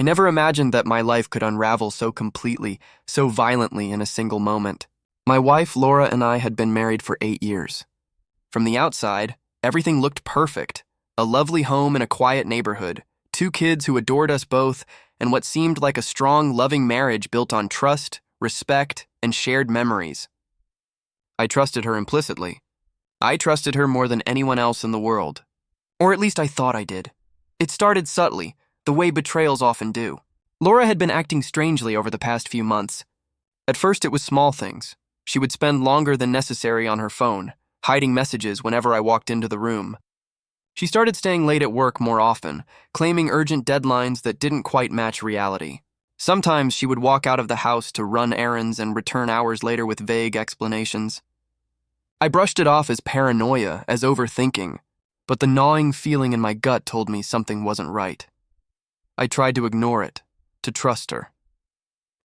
I never imagined that my life could unravel so completely, so violently in a single moment. My wife, Laura, and I had been married for 8 years. From the outside, everything looked perfect. A lovely home in a quiet neighborhood, 2 kids who adored us both, and what seemed like a strong, loving marriage built on trust, respect, and shared memories. I trusted her implicitly. I trusted her more than anyone else in the world. Or at least I thought I did. It started subtly, the way betrayals often do. Laura had been acting strangely over the past few months. At first it was small things. She would spend longer than necessary on her phone, hiding messages whenever I walked into the room. She started staying late at work more often, claiming urgent deadlines that didn't quite match reality. Sometimes she would walk out of the house to run errands and return hours later with vague explanations. I brushed it off as paranoia, as overthinking, but the gnawing feeling in my gut told me something wasn't right. I tried to ignore it, to trust her.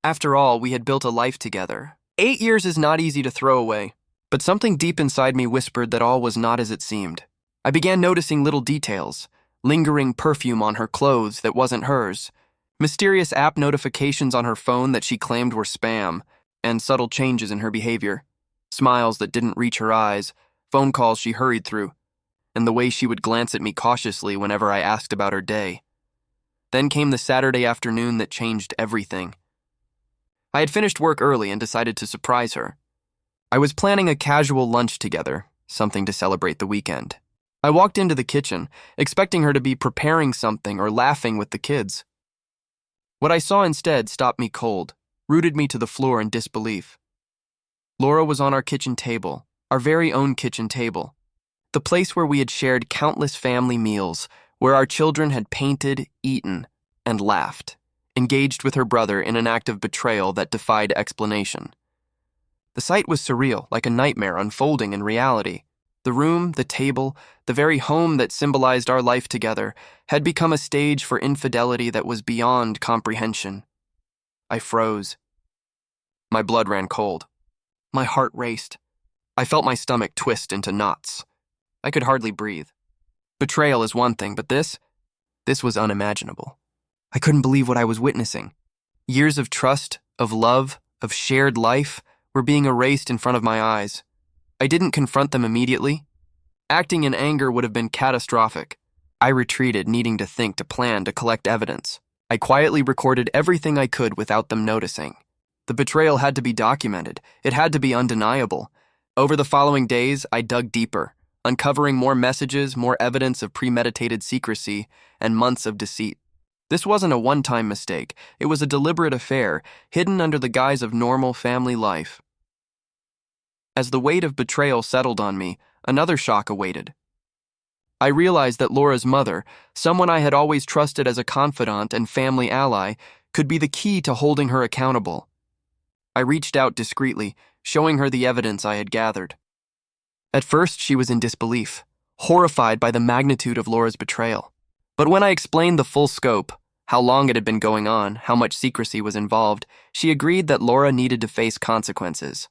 After all, we had built a life together. 8 years is not easy to throw away, but something deep inside me whispered that all was not as it seemed. I began noticing little details, lingering perfume on her clothes that wasn't hers, mysterious app notifications on her phone that she claimed were spam, and subtle changes in her behavior. Smiles that didn't reach her eyes, phone calls she hurried through, and the way she would glance at me cautiously whenever I asked about her day. Then came the Saturday afternoon that changed everything. I had finished work early and decided to surprise her. I was planning a casual lunch together, something to celebrate the weekend. I walked into the kitchen, expecting her to be preparing something or laughing with the kids. What I saw instead stopped me cold, rooted me to the floor in disbelief. Laura was on our kitchen table, our very own kitchen table, the place where we had shared countless family meals, where our children had painted, eaten, and laughed, engaged with her brother in an act of betrayal that defied explanation. The sight was surreal, like a nightmare unfolding in reality. The room, the table, the very home that symbolized our life together had become a stage for infidelity that was beyond comprehension. I froze. My blood ran cold. My heart raced. I felt my stomach twist into knots. I could hardly breathe. Betrayal is one thing, but this was unimaginable. I couldn't believe what I was witnessing. Years of trust, of love, of shared life were being erased in front of my eyes. I didn't confront them immediately. Acting in anger would have been catastrophic. I retreated, needing to think, to plan, to collect evidence. I quietly recorded everything I could without them noticing. The betrayal had to be documented. It had to be undeniable. Over the following days, I dug deeper, uncovering more messages, more evidence of premeditated secrecy, and months of deceit. This wasn't a one-time mistake. It was a deliberate affair, hidden under the guise of normal family life. As the weight of betrayal settled on me, another shock awaited. I realized that Laura's mother, someone I had always trusted as a confidant and family ally, could be the key to holding her accountable. I reached out discreetly, showing her the evidence I had gathered. At first, she was in disbelief, horrified by the magnitude of Laura's betrayal. But when I explained the full scope, how long it had been going on, how much secrecy was involved, she agreed that Laura needed to face consequences.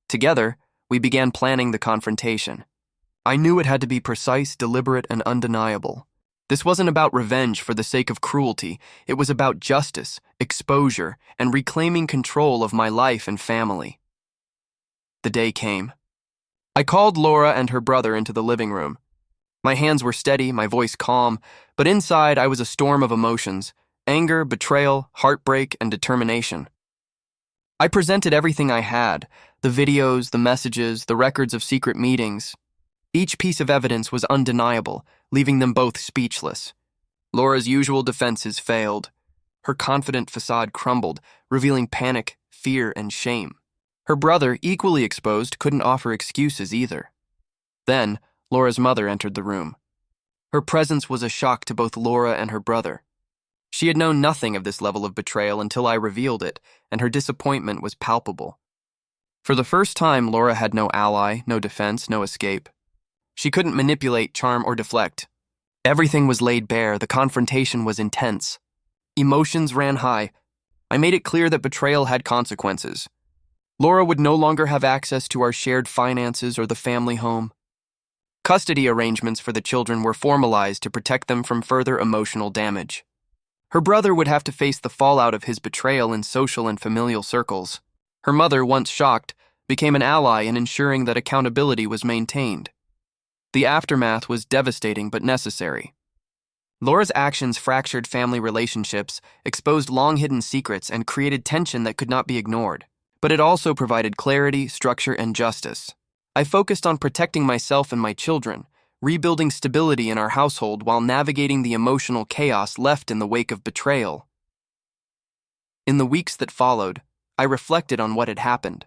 Together, we began planning the confrontation. I knew it had to be precise, deliberate, and undeniable. This wasn't about revenge for the sake of cruelty. It was about justice, exposure, and reclaiming control of my life and family. The day came. I called Laura and her brother into the living room. My hands were steady, my voice calm, but inside I was a storm of emotions: anger, betrayal, heartbreak, and determination. I presented everything I had: the videos, the messages, the records of secret meetings. Each piece of evidence was undeniable, leaving them both speechless. Laura's usual defenses failed. Her confident facade crumbled, revealing panic, fear, and shame. Her brother, equally exposed, couldn't offer excuses either. Then, Laura's mother entered the room. Her presence was a shock to both Laura and her brother. She had known nothing of this level of betrayal until I revealed it, and her disappointment was palpable. For the first time, Laura had no ally, no defense, no escape. She couldn't manipulate, charm, or deflect. Everything was laid bare. The confrontation was intense. Emotions ran high. I made it clear that betrayal had consequences. Laura would no longer have access to our shared finances or the family home. Custody arrangements for the children were formalized to protect them from further emotional damage. Her brother would have to face the fallout of his betrayal in social and familial circles. Her mother, once shocked, became an ally in ensuring that accountability was maintained. The aftermath was devastating but necessary. Laura's actions fractured family relationships, exposed long-hidden secrets, and created tension that could not be ignored. But it also provided clarity, structure, and justice. I focused on protecting myself and my children, rebuilding stability in our household while navigating the emotional chaos left in the wake of betrayal. In the weeks that followed, I reflected on what had happened.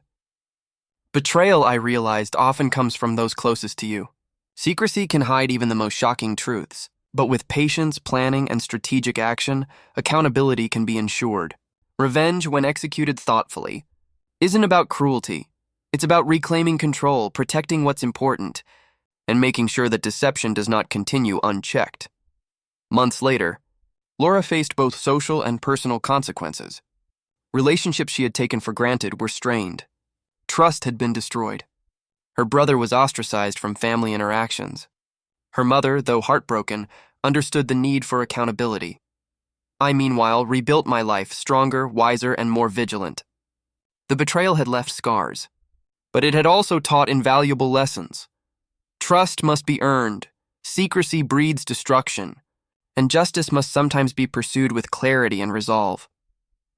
Betrayal, I realized, often comes from those closest to you. Secrecy can hide even the most shocking truths, but with patience, planning, and strategic action, accountability can be ensured. Revenge, when executed thoughtfully, isn't about cruelty. It's about reclaiming control, protecting what's important, and making sure that deception does not continue unchecked. Months later, Laura faced both social and personal consequences. Relationships she had taken for granted were strained. Trust had been destroyed. Her brother was ostracized from family interactions. Her mother, though heartbroken, understood the need for accountability. I, meanwhile, rebuilt my life stronger, wiser, and more vigilant. The betrayal had left scars, but it had also taught invaluable lessons. Trust must be earned, secrecy breeds destruction, and justice must sometimes be pursued with clarity and resolve.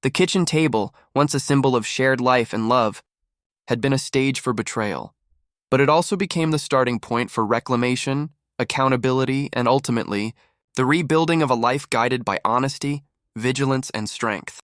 The kitchen table, once a symbol of shared life and love, had been a stage for betrayal, but it also became the starting point for reclamation, accountability, and ultimately, the rebuilding of a life guided by honesty, vigilance, and strength.